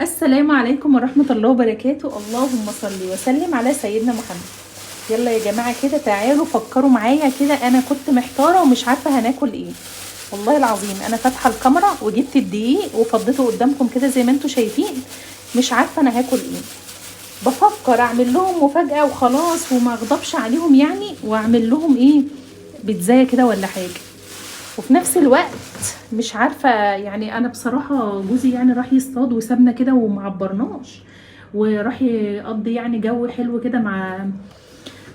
السلام عليكم ورحمة الله وبركاته. اللهم صل وسلم على سيدنا محمد. يلا يا جماعة كده تعالوا فكروا معايا كده، انا كنت محتارة ومش عارفة هناكل ايه. والله العظيم انا فاتحة الكاميرا وجبت الدقيق وفضيته قدامكم كده زي ما انتوا شايفين، مش عارفة انا هاكل ايه. بفكر اعمل لهم مفاجأة وخلاص وما اغضبش عليهم يعني، واعمل لهم ايه، بيتزاية كده ولا حاجة. وفي نفس الوقت مش عارفة يعني، أنا بصراحة جوزي يعني راح يصطاد وسابنا كده ومعبرناش، وراح يقضي يعني جو حلو كده مع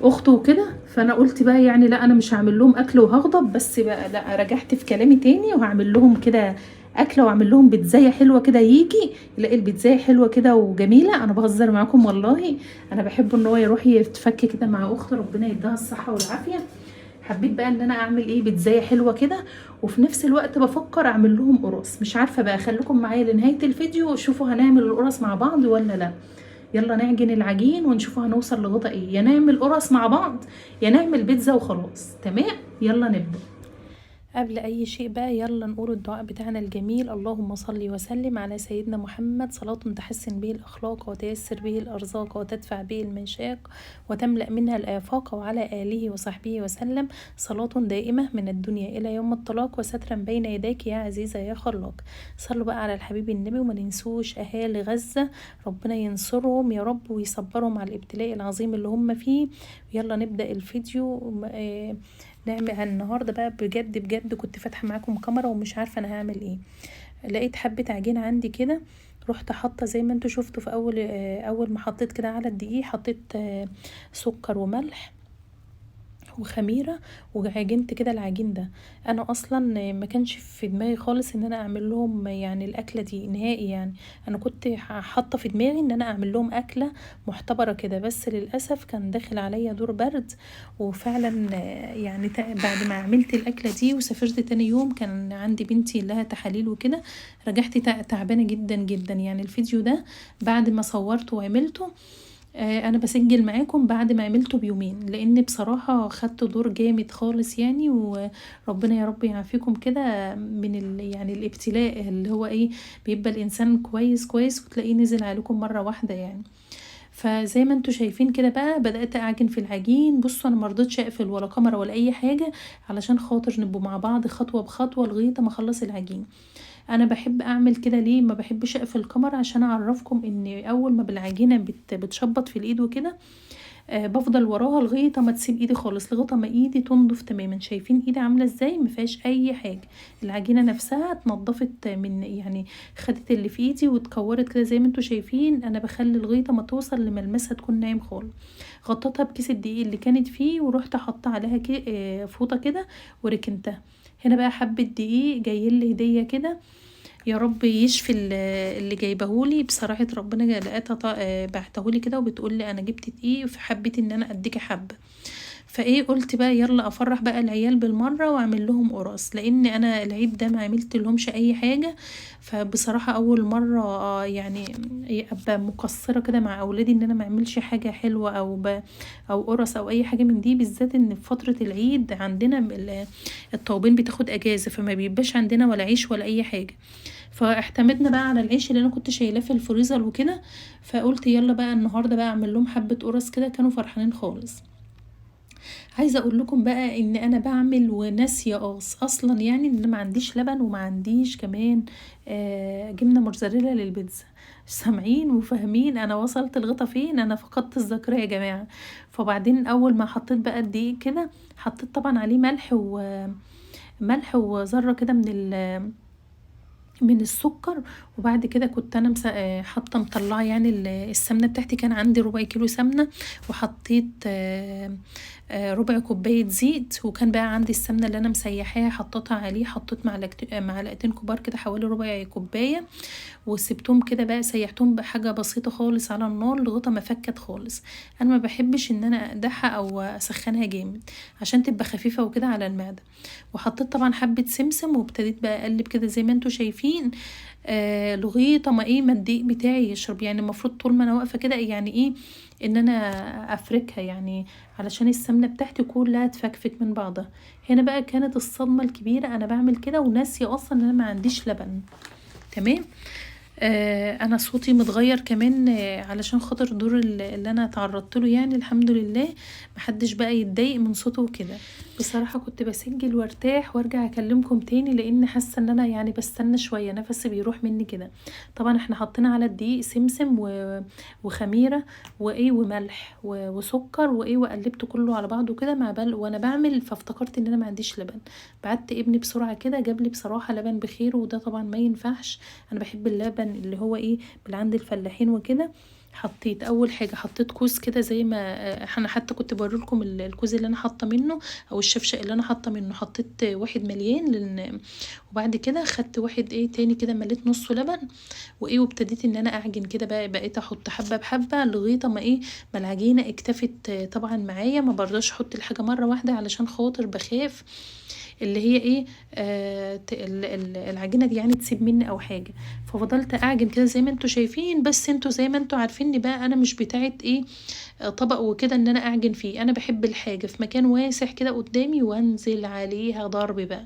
أخته وكده. فأنا قلت بقى يعني لا، أنا مش هعمل لهم أكل وهغضب، بس بقى لا، رجعت في كلامي تاني وهعمل لهم كده أكلة، وأعمل لهم بيتزاية حلوة كده، يجي يلاقي البيتزاية حلوة كده وجميلة. أنا بهزر معاكم والله، أنا بحب إن هو يروح يتفك كده مع أخته، ربنا يديها الصحة والعافية. حبيت بقى ان انا اعمل ايه، بيتزاية حلوة كده، وفي نفس الوقت بفكر اعمل لهم قرص. مش عارفة بقى، خليكم معايا لنهاية الفيديو وشوفوا هنعمل القرص مع بعض ولا لا. يلا نعجن العجين ونشوفوا هنوصل لغدا ايه، يا نعمل قرص مع بعض يا نعمل بيتزا وخلاص. تمام، يلا نبدأ. قبل اي شيء بقى يلا نقول الدعاء بتاعنا الجميل. اللهم صل وسلم على سيدنا محمد، صلاة تحسن به الاخلاق وتيسر به الارزاق وتدفع به المشاق وتملأ منها الافاق، وعلى اله وصحبه وسلم، صلاة دائمة من الدنيا الى يوم الطلاق وسترا بين يديك يا عزيزة يا خلاق. صلوا بقى على الحبيب النبي، وما ننسوش اهالي غزة، ربنا ينصرهم يا رب ويصبرهم على الابتلاء العظيم اللي هم فيه. يلا نبدأ الفيديو. نعمل النهارده بقى بجد بجد، كنت فاتحه معاكم كاميرا ومش عارفه انا هعمل ايه. لقيت حبه عجينه عندي كده، رحت حاطه زي ما انتوا شفتوا في اول ما حطيت كده على الدقيق، حطيت سكر وملح وخميره وعجنت كده العجين ده. انا اصلا ما كانش في دماغي خالص ان انا اعمل لهم يعني الاكله دي نهائي يعني. انا كنت حاطه في دماغي ان انا اعمل لهم اكله محتبره كده، بس للاسف كان داخل عليا دور برد. وفعلا يعني بعد ما عملت الاكله دي وسافرت تاني يوم، كان عندي بنتي لها تحاليل وكده، رجعت تعبانه جدا جدا. يعني الفيديو ده بعد ما صورته وعملته، انا بسجل معاكم بعد ما عملته بيومين، لان بصراحة خدت دور جامد خالص يعني. وربنا يا رب يعافيكم كده من يعني الابتلاء اللي هو ايه، بيبقى الانسان كويس كويس وتلاقيه نزل عليكم مرة واحدة يعني. فزي ما انتوا شايفين كده بقى، بدأت اعجن في العجين. بصوا انا مرضتش اقفل ولا كاميرا ولا اي حاجة، علشان خاطر نبقوا مع بعض خطوة بخطوة لغاية ما اخلص العجين. انا بحب اعمل كده ليه، ما بحبش اقفل الكاميرا، عشان اعرفكم ان اول ما بالعجينه بتشبط في الايد وكده، بفضل وراها لغايه ما تسيب ايدي خالص، لغايه ما ايدي تنضف تماما. شايفين ايدي عامله ازاي، ما فيهاش اي حاجه. العجينه نفسها اتنضفت من يعني، خدت اللي في ايدي واتكورت كده زي ما انتوا شايفين. انا بخلي لغايه ما توصل لملمسها تكون ناعم خالص. غطيتها بكيس الدقيق اللي كانت فيه، ورحت حاطه عليها فوطه كده وركنتها. هنا بقى حبه دقيق جايين لي هديه كده، يا رب يشفي اللي جايبهولي. بصراحة ربنا لقيتها بعتهولي كده وبتقول لي انا جبت دقيق، فحبيت ان انا اديكي حبة. فايه قلت بقى يلا افرح بقى العيال بالمره واعمل لهم قرص، لان انا العيد ده ما عملت لهمش اي حاجه. فبصراحه اول مره يعني ابقى مقصره كده مع اولادي ان انا ما اعملش حاجه حلوه او قرص او اي حاجه من دي، بالذات ان في فتره العيد عندنا الطوابين بتاخد اجازه، فما بيبقاش عندنا ولا عيش ولا اي حاجه. فاعتمدنا بقى على العيش اللي انا كنت شايلاه في الفريزر وكده. فقلت يلا بقى النهارده بقى اعمل لهم حبه قرص كده، كانوا فرحانين خالص. عايزه اقول لكم بقى ان انا بعمل وناسيه اصلا يعني ان انا ما عنديش لبن وما عنديش كمان جبنه موتزاريلا للبيتزا. سامعين وفاهمين انا وصلت لغايه فين، انا فقدت الذاكره يا جماعه. فبعدين اول ما حطيت بقى الدقيق كده، حطيت طبعا عليه ملح وذره كده من السكر. وبعد كده كنت انا حاطه مطلعه يعني السمنه بتاعتي، كان عندي ربع كيلو سمنه، وحطيت ربع كوبايه زيت. وكان بقى عندي السمنه اللي انا مسيحاها حطيتها عليه، حطيت معلقتين كبار كده، حوالي ربع كوبايه، وسبتهم كده بقى، سيحتهم بحاجه بسيطه خالص على النار لغايه ما فكت خالص. انا ما بحبش ان انا اقدحها او اسخنها جامد عشان تبقى خفيفه وكده على المعده. وحطيت طبعا حبه سمسم، وابتديت بقى اقلب كده زي ما انتوا شايفين لغايه ما ايه، ما الدقيق بتاعي يشرب. يعني المفروض طول ما انا واقفه كده يعني ايه، ان انا افركها يعني، علشان السمنه بتاعتي كلها تفكفك من بعضها. هنا بقى كانت الصدمه الكبيره، انا بعمل كده وناسيه اصلا ان انا ما عنديش لبن. تمام. انا صوتي متغير كمان علشان خاطر دور اللي انا تعرضت له، يعني الحمد لله محدش بقى يتضايق من صوته وكده. بصراحة كنت بسجل وارتاح وارجع اكلمكم تاني، لان حاسة ان انا يعني بستنى شوية، نفسي بيروح مني كده. طبعا احنا حطينا على الدقيق سمسم وخميرة وايه وملح وسكر وايه، وقلبته كله على بعضه كده مع وانا بعمل، فافتكرت ان انا ما عنديش لبن. بعت ابني بسرعة كده جاب لي بصراحة لبن بخير، وده طبعا ما ينفعش، انا بحب اللبن اللي هو ايه من عند الفلاحين وكده. حطيت اول حاجه حطيت كوز كده زي ما انا حتى كنت بوريلكم الكوز اللي انا حاطه منه، او الشفشق اللي انا حاطه منه. حطيت واحد مليان وبعد كده خدت واحد ايه تاني كده مليت نصه لبن وايه، وابتديت ان انا اعجن كده بقى، بقيت احط حبه بحبه لغايه ما ايه ما العجينه اكتفت طبعا معايا. ما برضاش احط الحاجه مره واحده علشان خاطر بخاف اللي هي ايه العجينه دي يعني تسيب مني او حاجه. ففضلت اعجن كده زي ما انتوا شايفين، بس انتوا زي ما انتوا عارفيني بقى انا مش بتاعت ايه طبق وكده ان انا اعجن فيه. انا بحب الحاجه في مكان واسع كده قدامي وانزل عليها ضرب بقى.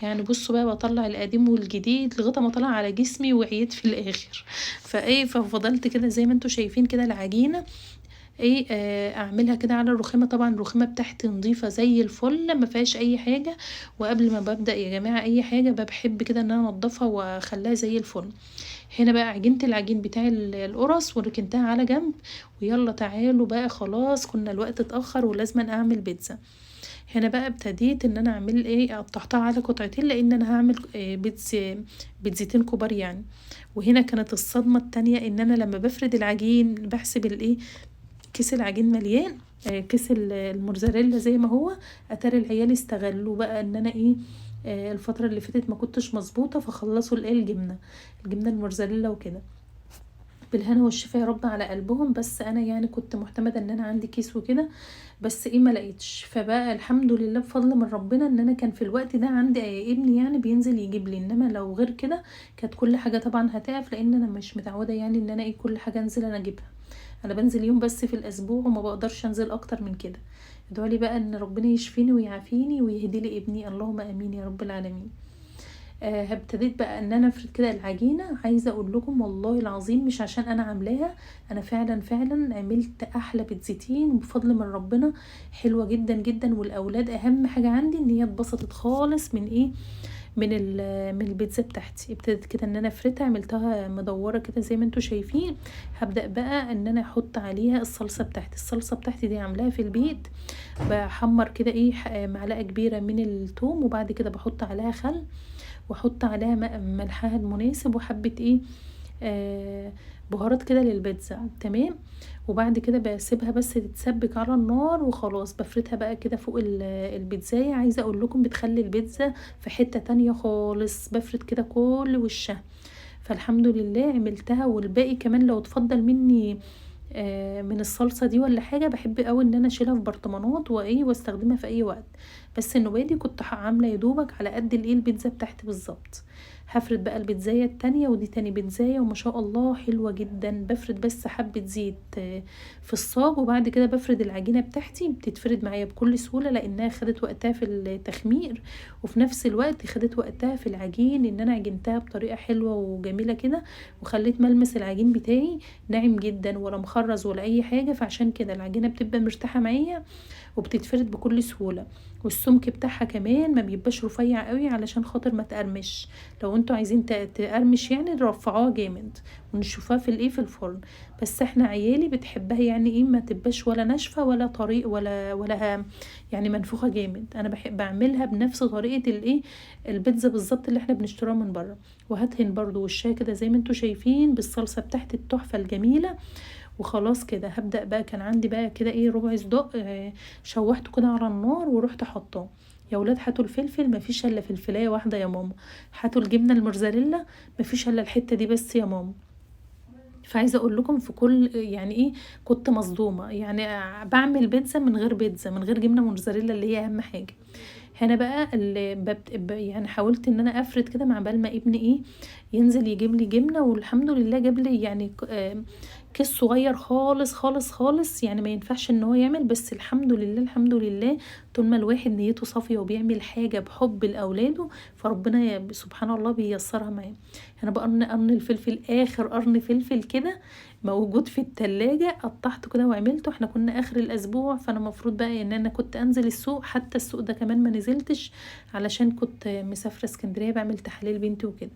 يعني بصوا بقى بطلع القديم والجديد لغايه ما طلع على جسمي وعيت في الاخر. فايه ففضلت كده زي ما انتوا شايفين كده العجينه ايه اعملها كده على الرخامه. طبعا الرخامه بتاعتي نظيفه زي الفل ما فيهاش اي حاجه. وقبل ما ببدا يا جماعه اي حاجه بحب كده ان انا انضفها واخليها زي الفل. هنا بقى عجنت العجين بتاع القرص وركنتها على جنب. ويلا تعالوا بقى خلاص كنا الوقت اتاخر ولازم اعمل بيتزا. هنا بقى ابتديت ان انا اعمل ايه قطعتها على قطعتين، لان انا هعمل بيتزتين كبار يعني. وهنا كانت الصدمه التانية ان انا لما بفرد العجين بحسب الايه كيس العجين مليان، كيس الموزاريلا زي ما هو. اتاري العيال استغلوا بقى ان انا ايه الفترة اللي فاتت ما كنتش مظبوطة، فخلصوا الايه الجبنة الموزاريلا وكده. بالهنا والشفا يا رب على قلبهم. بس انا يعني كنت معتمدة ان انا عندي كيس وكده، بس ايه ما لقيتش. فبقى الحمد لله بفضل من ربنا ان انا كان في الوقت ده عندي ابني يعني بينزل يجيب لي، انما لو غير كده كانت كل حاجة طبعا هتقف، لان انا مش متعودة يعني ان انا ايه كل حاجة انزل انا اجيبها. انا بنزل يوم بس في الاسبوع وما بقدرش انزل اكتر من كده. ادعوا بقى ان ربنا يشفيني ويعافيني ويهدي لي ابني، اللهم امين يا رب العالمين. ابتديت بقى ان انا افرد كده العجينه. عايزه اقول لكم والله العظيم مش عشان انا عاملاها، انا فعلا فعلا عملت احلى بيتزتين بفضل من ربنا. حلوه جدا جدا، والاولاد اهم حاجه عندي ان هي اتبسطت خالص من ايه من البيتزا بتاعتي. ابتديت كده ان انا افردها، عملتها مدوره كده زي ما انتوا شايفين. هبدا بقى ان انا احط عليها الصلصه بتاعتي. الصلصه بتاعتي دي عاملاها في البيت. بحمر كده ايه معلقه كبيره من الثوم، وبعد كده بحط عليها خل، واحط عليها ملحها المناسب، وحبه ايه بهارات كده للبيتزا تمام. وبعد كده بسيبها بس تتسبك على النار وخلاص. بفردها بقى كده فوق البيتزاية. عايزة اقول لكم بتخلي البيتزا في حتة تانية خالص. بفرد كده كل وشها. فالحمد لله عملتها. والباقي كمان لو تفضل مني من الصلصة دي ولا حاجة، بحب قوي ان انا اشيلها في برطمانات وايه واستخدمها في اي وقت. بس النوبة دي كنت عاملة يدوبك على قد الايه البيتزا بتاعتي بالظبط. هفرد بقى البيتزاية التانية، ودي تاني بيتزاية وما شاء الله حلوة جدا. بفرد بس حبة زيت في الصاج، وبعد كده بفرد العجينة بتاعتي. بتتفرد معايا بكل سهولة لانها خدت وقتها في التخمير، وفي نفس الوقت خدت وقتها في العجين ان انا عجنتها بطريقة حلوة وجميلة كده. وخليت ملمس العجين بتاعي ناعم جدا ولا مخرز ولا اي حاجة، فعشان كده العجينة بتبقى مرتاحة معايا وبتتفرد بكل سهولة. والسمك بتاعها كمان ما بيبقاش رفيع قوي علشان خاطر ما تقرمش. لو انتوا عايزين تقرمش يعني رفعوها جامد ونشوفها في الايه في الفرن. بس احنا عيالي بتحبها يعني ايه ما تبقاش ولا ناشفه ولا طريق ولا يعني منفوخه جامد. انا بحب اعملها بنفس طريقه الايه البيتزا بالظبط اللي احنا بنشتريها من بره. وهدهن برضو وشها كده زي ما انتوا شايفين بالصلصه بتاعت التحفه الجميله. وخلاص كده هبدأ بقى. كان عندي بقى كده ايه ربع صدق شوحته كده على النار ورحت حطاه. يا ولاد هاتوا الفلفل، مفيش الا فلفلايه واحده يا ماما. هاتوا الجبنه الموزاريلا، مفيش الا الحته دي بس يا ماما. فعايزه اقول لكم في كل يعني ايه كنت مصدومه يعني بعمل بيتزا من غير بيتزا من غير جبنه موزاريلا اللي هي اهم حاجه. هنا بقى اللي يعني حاولت ان انا افرد كده مع بال ما ابني ايه ينزل يجيب لي جبنه. والحمد لله جاب لي يعني كيس صغير خالص خالص خالص، يعني ما ينفعش ان هو يعمل، بس الحمد لله الحمد لله طول ما الواحد نيته صافية وبيعمل حاجة بحب لأولاده فربنا سبحان الله بييسرها معاه. انا بقى قرن الفلفل، اخر قرن فلفل كده موجود في التلاجة، قطعته كده وعملته. احنا كنا اخر الاسبوع، فانا مفروض بقى ان انا كنت انزل السوق، حتى السوق ده كمان ما نزلتش علشان كنت مسافرة اسكندرية بعمل تحاليل بنتي وكده.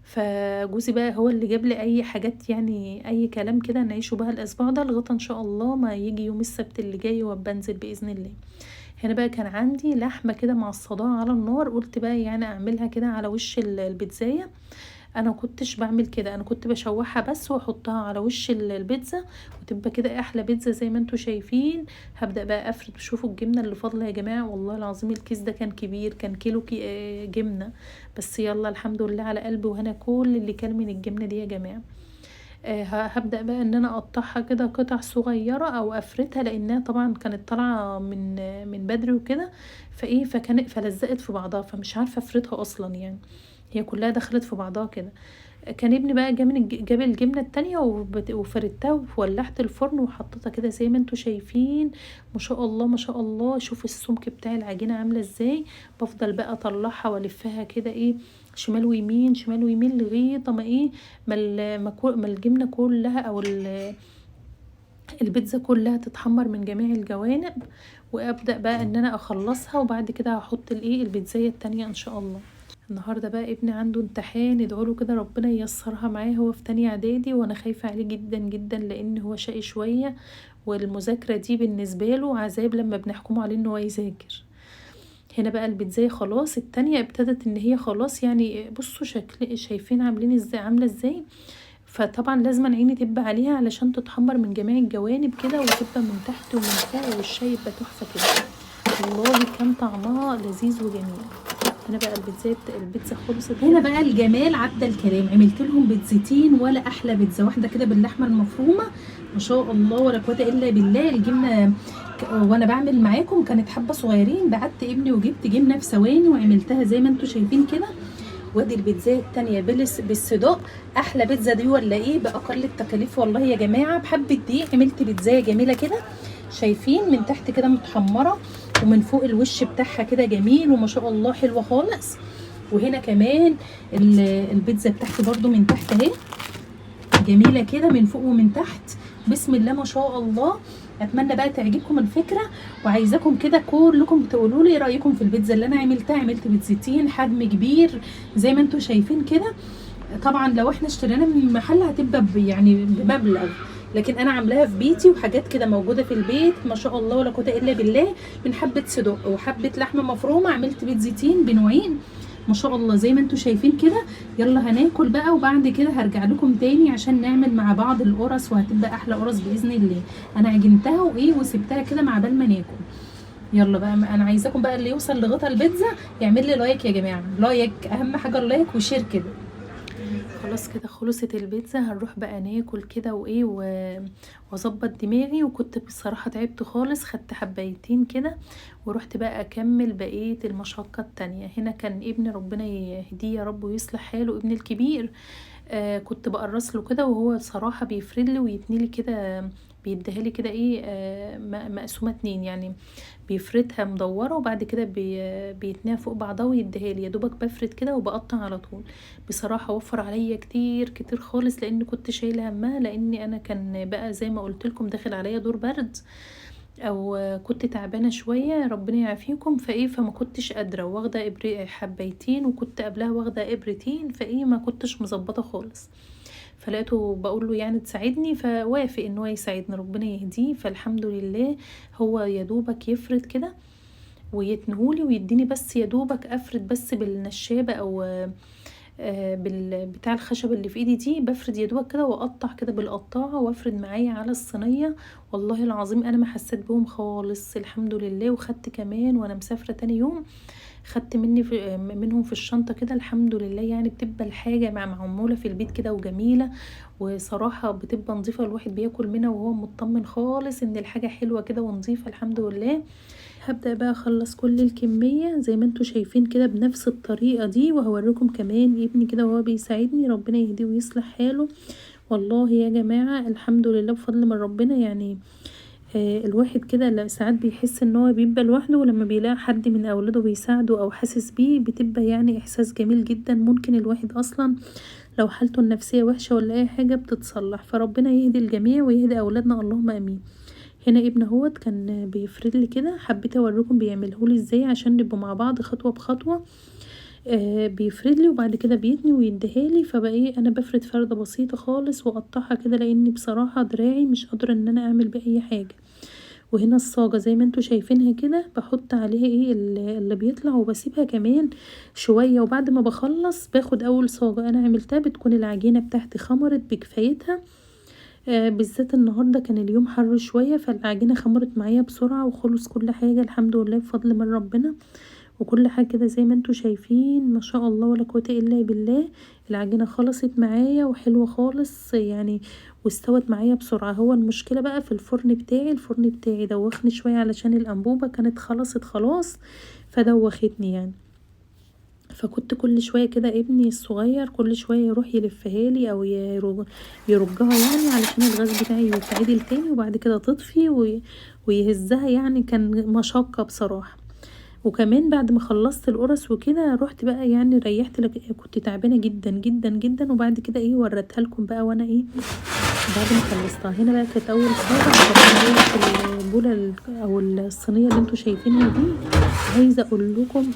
فجوزي بقى هو اللي جاب لي اي حاجات، يعني اي كلام كده نعيشه بقى الاسبوع ده لغايه ان شاء الله ما يجي يوم السبت اللي جاي وبنزل باذن الله. هنا بقى كان عندي لحمه كده مع الصداع على النار، قلت بقى يعني اعملها كده على وش البيتزايه. انا كنتش بعمل كده، انا كنت بشوحها بس واحطها على وش البيتزا وتبقى كده احلى بيتزا زي ما انتم شايفين. هبدأ بقى افرد. شوفوا الجبنة اللي فاضلة يا جماعة، والله العظيم الكيس ده كان كبير، كان كيلو جبنة. بس يلا الحمد لله على قلبي وهنا كل اللي كان من الجبنة دي يا جماعة. هبدأ بقى ان انا اقطعها كده قطع صغيرة او افردها، لانها طبعا كانت طالعة من بدري وكده، فلزقت في بعضها، فمش عارفة افردها اصلا يعني، هي كلها دخلت في بعضها كده. كان ابني بقى جاب الجبنه التانية وفردتها وولعت الفرن وحطيتها كده زي ما انتوا شايفين. ما شاء الله ما شاء الله، شوف السمك بتاع العجينه عامله ازاي. بفضل بقى اطلعها والفها كده شمال ويمين شمال ويمين لغايه ما ما الجبنه كلها او البيتزا كلها تتحمر من جميع الجوانب. وابدا بقى ان انا اخلصها، وبعد كده هحط البيتزايه التانية ان شاء الله. النهارده بقى ابني عنده امتحان، ادعوله كده ربنا ييسرها معاه، هو في تانية اعدادي وانا خايفة عليه جدا جدا لان هو شقي شوية، والمذاكرة دي بالنسبة له عذاب لما بنحكمه عليه ان هو يذاكر. هنا بقى البيتزاية خلاص التانية ابتدت ان هي خلاص، يعني بصوا شايفين عاملين ازاي، عاملة ازاي. فطبعا لازم عيني تبقى عليها علشان تتحمر من جميع الجوانب كده، وتبقى من تحت ومن فوق، والشاي يبقى تحفة كده. والله كان طعمها لذيذ وجميل. هنا بقى البيتزا خلصت. هنا بقى الجمال عدى الكلام، عملت لهم بيتزتين ولا احلى بيتزا، واحده كده باللحمه المفرومه ما شاء الله ولا قوه الا بالله. الجبنه وانا بعمل معاكم كانت حبه صغيرين، بعت ابني وجبت جبنه في ثواني وعملتها زي ما انتم شايفين كده. وادي البيتزا التانية بالصداق، احلى بيتزا دي ولا ايه باقل التكاليف والله يا جماعه. بحبه دقيق عملت بيتزا جميله كده، شايفين من تحت كده متحمره ومن فوق الوش بتاعها كده جميل وما شاء الله حلوه خالص. وهنا كمان البيتزا بتاعتي برده من تحت اهي جميله كده من فوق ومن تحت، بسم الله ما شاء الله. اتمنى بقى تعجبكم الفكره، وعايزاكم كده كلكم تقولوا لي رايكم في البيتزا اللي انا عملتها. عملت بيتزتين حجم كبير زي ما انتم شايفين كده. طبعا لو احنا اشترينا من المحل هتبقى يعني بمبلغ، لكن انا عاملاها في بيتي وحاجات كده موجوده في البيت ما شاء الله ولا قوه الا بالله. من حبه صدق وحبه لحمه مفرومه عملت بيتزتين بنوعين ما شاء الله زي ما انتم شايفين كده. يلا هناكل بقى، وبعد كده هرجع لكم تاني عشان نعمل مع بعض القرص، وهتبقى احلى قرص باذن الله. انا عجنتها وسبتها كده مع بال ما ناكل. يلا بقى انا عايزاكم بقى اللي يوصل لغطا البيتزا يعمل لي لايك يا جماعه، لايك اهم حاجه، اللايك وشير كده. خلاص كده خلصت البيتزا، هنروح بقى ناكل كده واظبط دماغي. وكنت بصراحه تعبت خالص، خدت حبايتين كده ورحت بقى اكمل بقيه المشقه التانية. هنا كان ابني ربنا يهديه يا رب ويصلح حاله، ابني الكبير كنت بقرص له كده، وهو صراحه بيفرد لي ويتني كده، بيديها لي كده مقسومه 2 يعني، بيفردها مدوره وبعد كده بيتنيها فوق بعضها ويديها لي. يا دوبك بفرد كده وبقطع على طول. بصراحه وفر عليا كتير كتير خالص، لان كنت شايله همها، لاني انا كان بقى زي ما قلت لكم داخل عليا دور برد، او كنت تعبانه شويه ربنا يعافيكم. فما كنتش قادره، واخده حبيتين، وكنت قبلها واخده ابرتين، ما كنتش مظبطه خالص. فلقيته بقول له يعني تساعدني، فوافق ان هو يساعدني ربنا يهديه. فالحمد لله هو يا دوبك يفرد كده ويتنهولي ويديني، بس يا دوبك افرد بس بالنشابه او بتاع الخشب اللي في ايدي دي، بفرد يا دوبك كده واقطع كده بالقطاعه وافرد معايا على الصينيه. والله العظيم انا ما حسيت بهم خالص الحمد لله. وخدت كمان وانا مسافره تاني يوم، خدت منهم في الشنطه كده الحمد لله. يعني بتبقى الحاجه معموله في البيت كده وجميله، وصراحه بتبقى نظيفه، الواحد بياكل منها وهو مطمن خالص ان الحاجه حلوه كده ونظيفه الحمد لله. هبدأ بقى اخلص كل الكمية زي ما انتوا شايفين كده بنفس الطريقة دي، وهوريكم كمان ابني كده وهو بيساعدني ربنا يهديه ويصلح حاله. والله يا جماعة الحمد لله بفضل من ربنا يعني. الواحد كده ساعات بيحس ان هو بيبقى لوحده، ولما بيلاقي حد من اولاده بيساعده او حاسس بيه بتبقى يعني احساس جميل جدا. ممكن الواحد اصلا لو حالته النفسية وحشة ولا اي حاجة بتتصلح، فربنا يهدي الجميع ويهدي اولادنا اللهم امين. هنا ابن هوت كان بيفرد لي كده، حبيت اوريكم بيعملهولي ازاي عشان نبقوا مع بعض خطوة بخطوة. بيفرد لي وبعد كده بيتني ويديهالي، فبقى ايه انا بفرد فردة بسيطة خالص واقطعها كده، لاني بصراحة دراعي مش قادرة ان انا اعمل باي حاجة. وهنا الصاجة زي ما انتوا شايفينها كده، بحط عليها ايه اللي بيطلع وبسيبها كمان شوية، وبعد ما بخلص باخد اول صاجة انا عملتها بتكون العجينة بتاعتي خمرت بكفايتها. بالذات النهاردة كان اليوم حر شوية، فالعجينة خمرت معايا بسرعة وخلص كل حاجة الحمد لله بفضل من ربنا. وكل حاجة كده زي ما انتوا شايفين ما شاء الله ولا قوة الا بالله. العجينة خلصت معايا وحلوة خالص يعني، واستوت معايا بسرعة. هو المشكلة بقى في الفرن بتاعي، الفرن بتاعي دوخني شوية علشان الأنبوبة كانت خلصت خلاص فدوختني يعني. فكنت كل شوية كده ابني الصغير كل شوية يروح يلفها لي او يرجها يعني علشان الغاز بتاعي يتعدل تاني، وبعد كده تطفي ويهزها يعني. كان مشقة بصراحة. وكمان بعد ما خلصت القرص وكده رحت بقى يعني ريحت لك، كنت تعبانه جدا جدا جدا. وبعد كده ايه وريتها لكم بقى وانا ايه بعد ما خلصتها. هنا بقى كانت اول صاجه في البوله او الصينيه اللي انتوا شايفينها دي. عايزه اقول لكم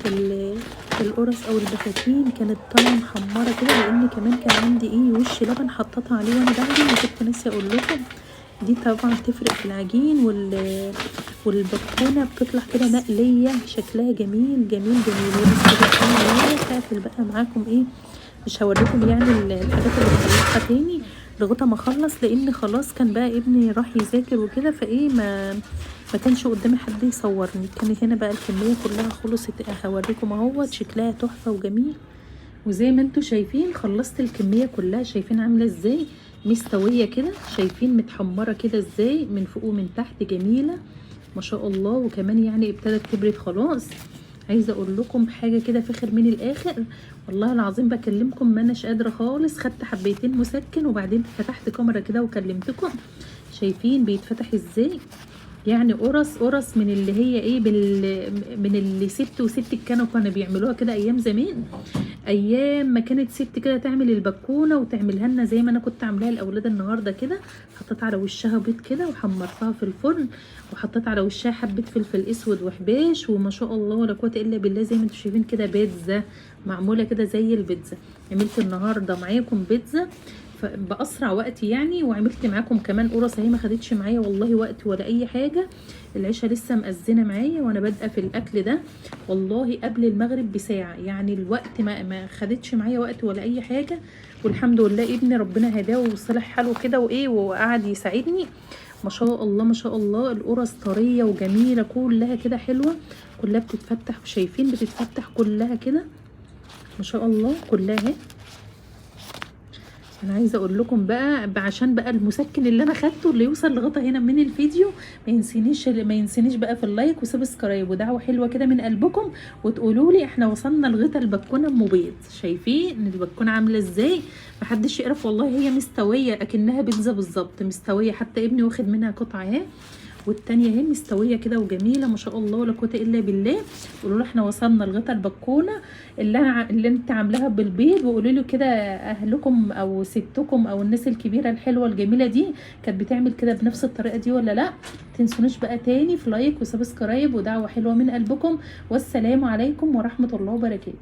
القرص او البساتين كانت طالعه محمره كده، لان كمان كان عندي ايه وش لبن حطيتها عليه وانا بعمل، وكنت ناسيه اقول لكم. دي طبعا تفرق في العجين والبطونه بتطلع كده مقليه شكلها جميل جميل جميل. ولسه بقى هقفل بقى معاكم ايه، مش هوريكم يعني الحاجات اللي بخلصها تاني لغايه ما اخلص، لان خلاص كان بقى ابني راح يذاكر وكده، فايه ما كانش قدامي حد يصورني. كان هنا بقى الكميه كلها خلصت، هوريكم اهوت شكلها تحفه وجميل. وزي ما انتوا شايفين خلصت الكميه كلها، شايفين عامله ازاي مستويه كده، شايفين متحمره كده ازاي من فوق ومن تحت جميله ما شاء الله. وكمان يعني ابتدت تبرد خلاص. عايزه اقول لكم حاجه كده فاخر من الاخر، والله العظيم بكلمكم ما اناش قادره خالص. خدت حبيتين مسكن وبعدين فتحت كاميرا كده وكلمتكم. شايفين بيتفتح ازاي يعني؟ قرص من اللي هي ايه من اللي ست وستك كانوا بيعملوها كده ايام زمان، ايام ما كانت ست كده تعمل البكونه وتعملها لنا زي ما انا كنت عاملاها لاولاد النهارده كده. حطيت على وشها بيض كده وحمرتها في الفرن، وحطيت على وشها حبه فلفل اسود وحباش، وما شاء الله ولا قوه الا بالله زي ما انتم شايفين كده بيتزا معموله كده زي البيتزا. عملت النهارده معاكم بيتزا باسرع وقت يعني، وعملت معاكم كمان قرص اهي ما خدتش معايا والله وقت ولا اي حاجه. العشاء لسه مأذنه معايا وانا بادئه في الاكل ده والله قبل المغرب بساعه يعني. الوقت ما خدتش معايا وقت ولا اي حاجه. والحمد لله ابني ربنا هداه وصلح حاله كده وايه وقعد يساعدني. ما شاء الله ما شاء الله القرص طريه وجميله كلها كده حلوه، كلها بتتفتح وشايفين بتتفتح كلها كده ما شاء الله كلها اهي. انا عايزه اقول لكم بقى عشان بقى المسكن اللي انا خدته اللي يوصل لغايه هنا من الفيديو، ما ينسينيش بقى في اللايك وسبسكرايب ودعوه حلوه كده من قلبكم، وتقولوا لي احنا وصلنا لغايه البكونه ام بيض. شايفين البكونه عامله ازاي؟ محدش يعرف والله، هي مستويه اكنها بيتزا بالظبط مستويه، حتى ابني واخد منها قطعه اهي، والتانية اهي مستويه كده وجميله ما شاء الله ولا قوه الا بالله. قولوا له احنا وصلنا لغايه البكونه اللي انت عاملاها بالبيض، وقولوا له كده اهلكم او ستكم او الناس الكبيره الحلوه الجميله دي كانت بتعمل كده بنفس الطريقه دي ولا لا. تنسونوش بقى تاني في لايك وسبسكرايب ودعوه حلوه من قلبكم، والسلام عليكم ورحمه الله وبركاته.